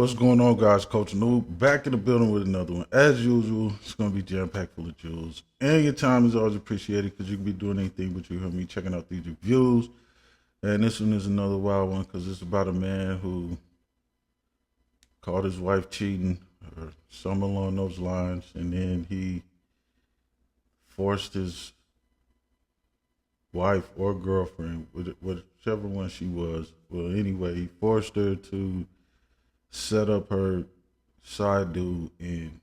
What's going on, guys? Coach Noob back in the building with another one. As usual, it's going to be jam packed full of jewels. And your time is always appreciated because you can be doing anything but you hear me checking out these reviews. And this one is another wild one because it's about a man who caught his wife cheating or something along those lines. And then he forced his wife or girlfriend, whichever one she was. Well, anyway, he forced her to set up her side dude and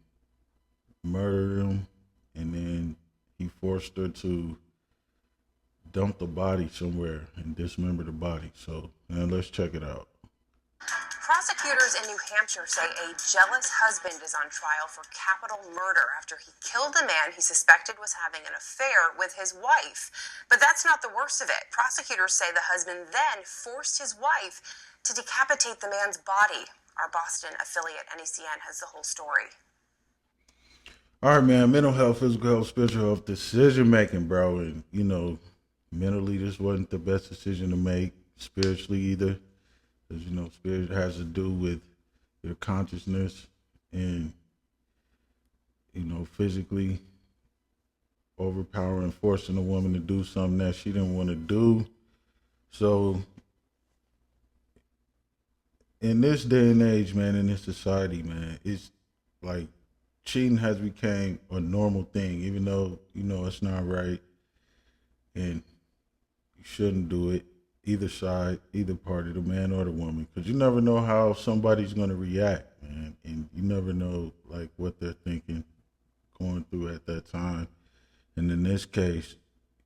murdered him, and then he forced her to dump the body somewhere and dismember the body. So now let's check it out. Prosecutors in New Hampshire say a jealous husband is on trial for capital murder after he killed a man he suspected was having an affair with his wife. But that's not the worst of it. Prosecutors say the husband then forced his wife to decapitate the man's body. Our Boston affiliate, NECN, has the whole story. All right, man. Mental health, physical health, spiritual health, decision making, bro. And, mentally, this wasn't the best decision to make. Spiritually, either. Because, spirit has to do with your consciousness and, physically overpowering, forcing a woman to do something that she didn't want to do. So, in this day and age, man, in this society, man, it's like cheating has become a normal thing, even though, it's not right and you shouldn't do it, either side, either party, the man or the woman, because you never know how somebody's going to react, man, and you never know, like, what they're thinking, going through at that time. And in this case,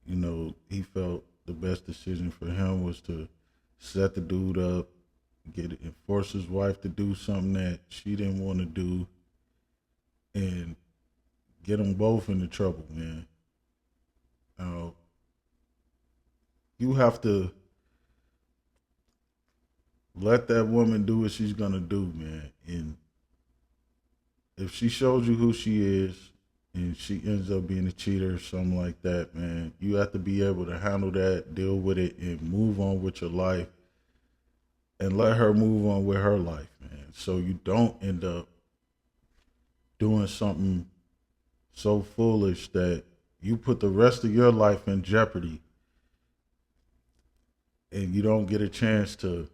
he felt the best decision for him was to set the dude up, get it, and force his wife to do something that she didn't want to do, and get them both into trouble, man. Now, you have to let that woman do what she's gonna do, man. And if she shows you who she is and she ends up being a cheater or something like that, man, you have to be able to handle that, deal with it, and move on with your life and let her move on with her life, man. So you don't end up doing something so foolish that you put the rest of your life in jeopardy and you don't get a chance to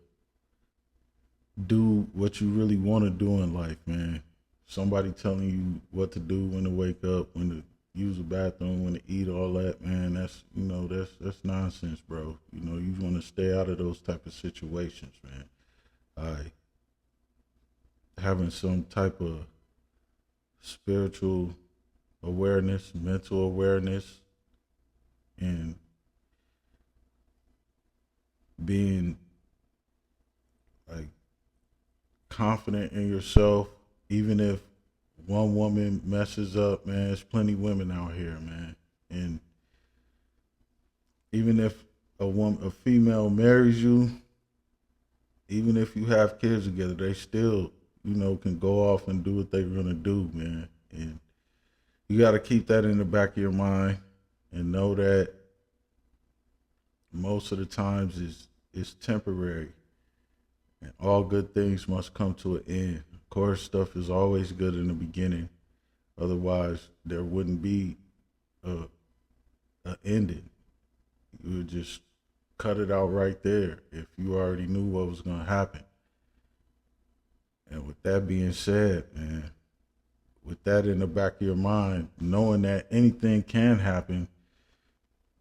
do what you really want to do in life, man. Somebody telling you what to do, when to wake up, when to use the bathroom, when to eat, all that, man. That's that's nonsense, bro. You want to stay out of those type of situations, man. Having some type of spiritual awareness, mental awareness, and being like confident in yourself, even if one woman messes up, man. There's plenty of women out here, man, and even if a female marries you, even if you have kids together, they still, can go off and do what they're gonna do, man. And you got to keep that in the back of your mind and know that most of the times it's temporary, and all good things must come to an end. Of course, stuff is always good in the beginning. Otherwise, there wouldn't be a ending. You would just cut it out right there if you already knew what was going to happen. And with that being said, man, with that in the back of your mind, knowing that anything can happen,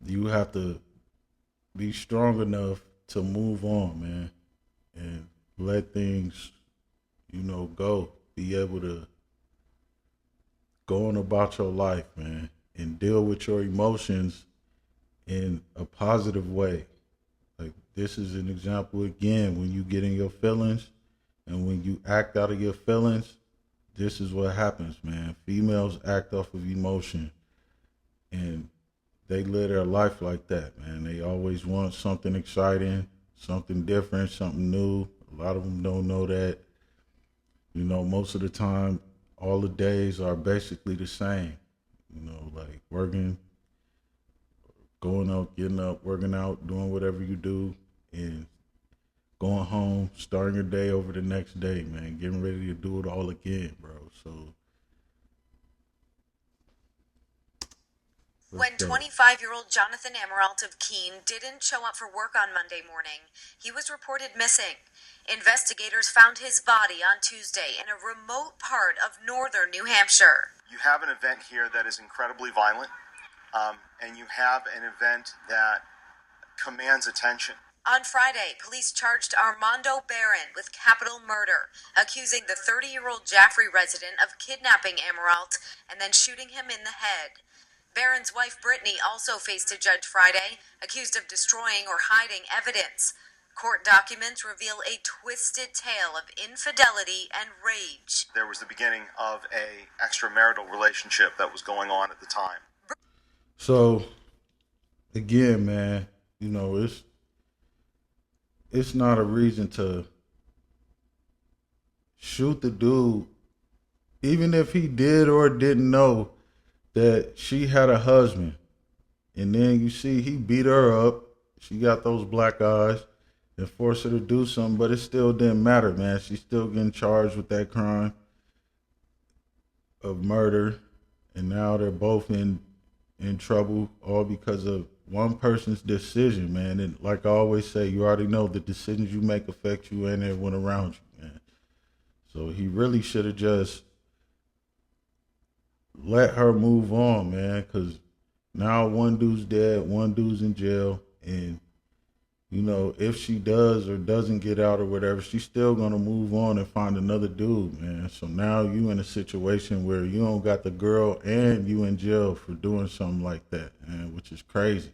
you have to be strong enough to move on, man, and let things, go. Be able to go on about your life, man, and deal with your emotions in a positive way. Like, this is an example again, when you get in your feelings and when you act out of your feelings, this is what happens, man. Females act off of emotion and they live their life like that, man. They always want something exciting, something different, something new. A lot of them don't know that. Most of the time, all the days are basically the same. Like working, going out, getting up, working out, doing whatever you do, and going home, starting your day over the next day, man, getting ready to do it all again, bro. So let's When go. 25-year-old Jonathan Amaralt of Keene didn't show up for work on Monday morning, he was reported missing. Investigators found his body on Tuesday in a remote part of northern New Hampshire. You have an event here that is incredibly violent, and you have an event that commands attention. On Friday, police charged Armando Barron with capital murder, accusing the 30-year-old Jaffrey resident of kidnapping Amaralt and then shooting him in the head. Barron's wife Brittany also faced a judge Friday, accused of destroying or hiding evidence. Court documents reveal a twisted tale of infidelity and rage. There was the beginning of a extramarital relationship that was going on at the time. So again, man, you know, it's not a reason to shoot the dude, even if he did or didn't know that she had a husband. And then you see he beat her up. She got those black eyes and forced her to do something, but it still didn't matter, man. She's still getting charged with that crime of murder. And now they're both in trouble, all because of one person's decision, man. And like I always say, you already know the decisions you make affect you and everyone around you, man. So he really should have just let her move on, man, because now one dude's dead, one dude's in jail, and you know, if she does or doesn't get out or whatever, she's still gonna move on and find another dude, man. So now you in a situation where you don't got the girl and you in jail for doing something like that, man, which is crazy.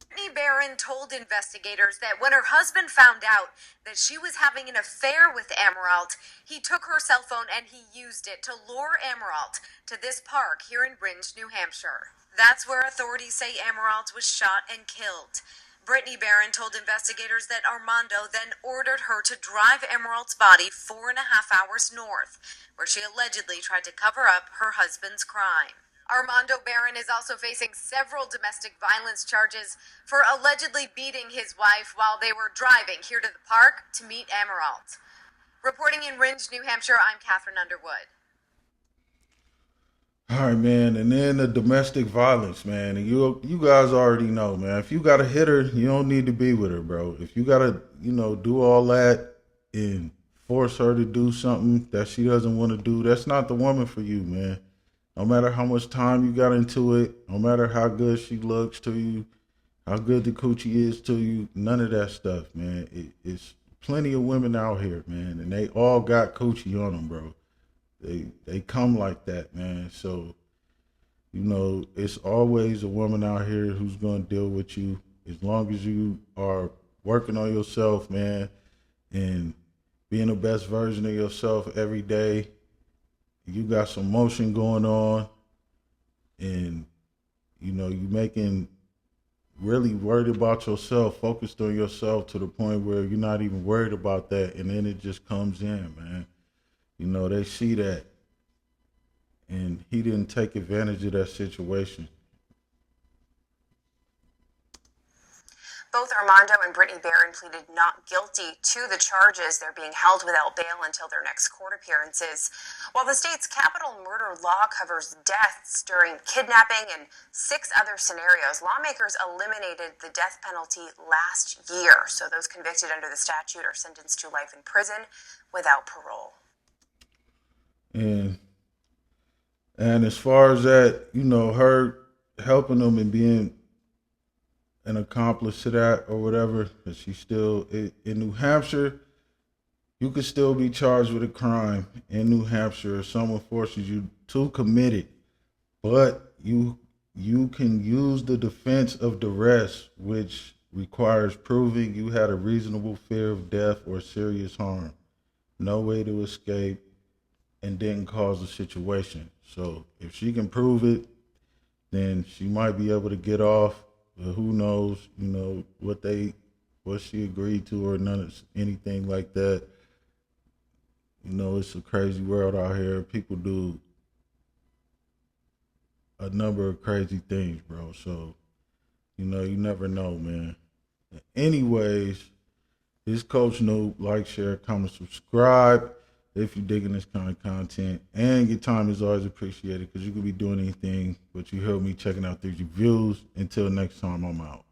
Brittany Barron told investigators that when her husband found out that she was having an affair with Amaralt, he took her cell phone and he used it to lure Amaralt to this park here in Rindge, New Hampshire. That's where authorities say Amaralt was shot and killed. Brittany Barron told investigators that Armando then ordered her to drive Amaralt's body 4.5 hours north, where she allegedly tried to cover up her husband's crime. Armando Barron is also facing several domestic violence charges for allegedly beating his wife while they were driving here to the park to meet Amaralt. Reporting in Rindge, New Hampshire, I'm Catherine Underwood. All right, man, and then the domestic violence, man, and you guys already know, man. If you got a hit her, you don't need to be with her, bro. If you gotta, do all that and force her to do something that she doesn't want to do, that's not the woman for you, man. No matter how much time you got into it, no matter how good she looks to you, how good the coochie is to you, none of that stuff, man. It's plenty of women out here, man, and they all got coochie on them, bro. They come like that, man. So, it's always a woman out here who's going to deal with you as long as you are working on yourself, man, and being the best version of yourself every day. You got some motion going on, and you making really worried about yourself, focused on yourself to the point where you're not even worried about that, and then it just comes in, man. They see that, and he didn't take advantage of that situation. Both Armando and Brittany Barron pleaded not guilty to the charges. They're being held without bail until their next court appearances. While the state's capital murder law covers deaths during kidnapping and 6 other scenarios, lawmakers eliminated the death penalty last year. So those convicted under the statute are sentenced to life in prison without parole. And as far as that, her helping them and being an accomplice to that or whatever, but she's still in New Hampshire. You could still be charged with a crime in New Hampshire if someone forces you to commit it, but you can use the defense of duress, which requires proving you had a reasonable fear of death or serious harm, no way to escape, and didn't cause the situation. So if she can prove it, then she might be able to get off. But who knows, what she agreed to or anything like that. It's a crazy world out here. People do a number of crazy things, bro. So, you never know, man. Anyways, It's Coach Noob. Like, share, comment, subscribe if you're digging this kind of content. And your time is always appreciated because you could be doing anything, but you heard me checking out these reviews. Until next time, I'm out.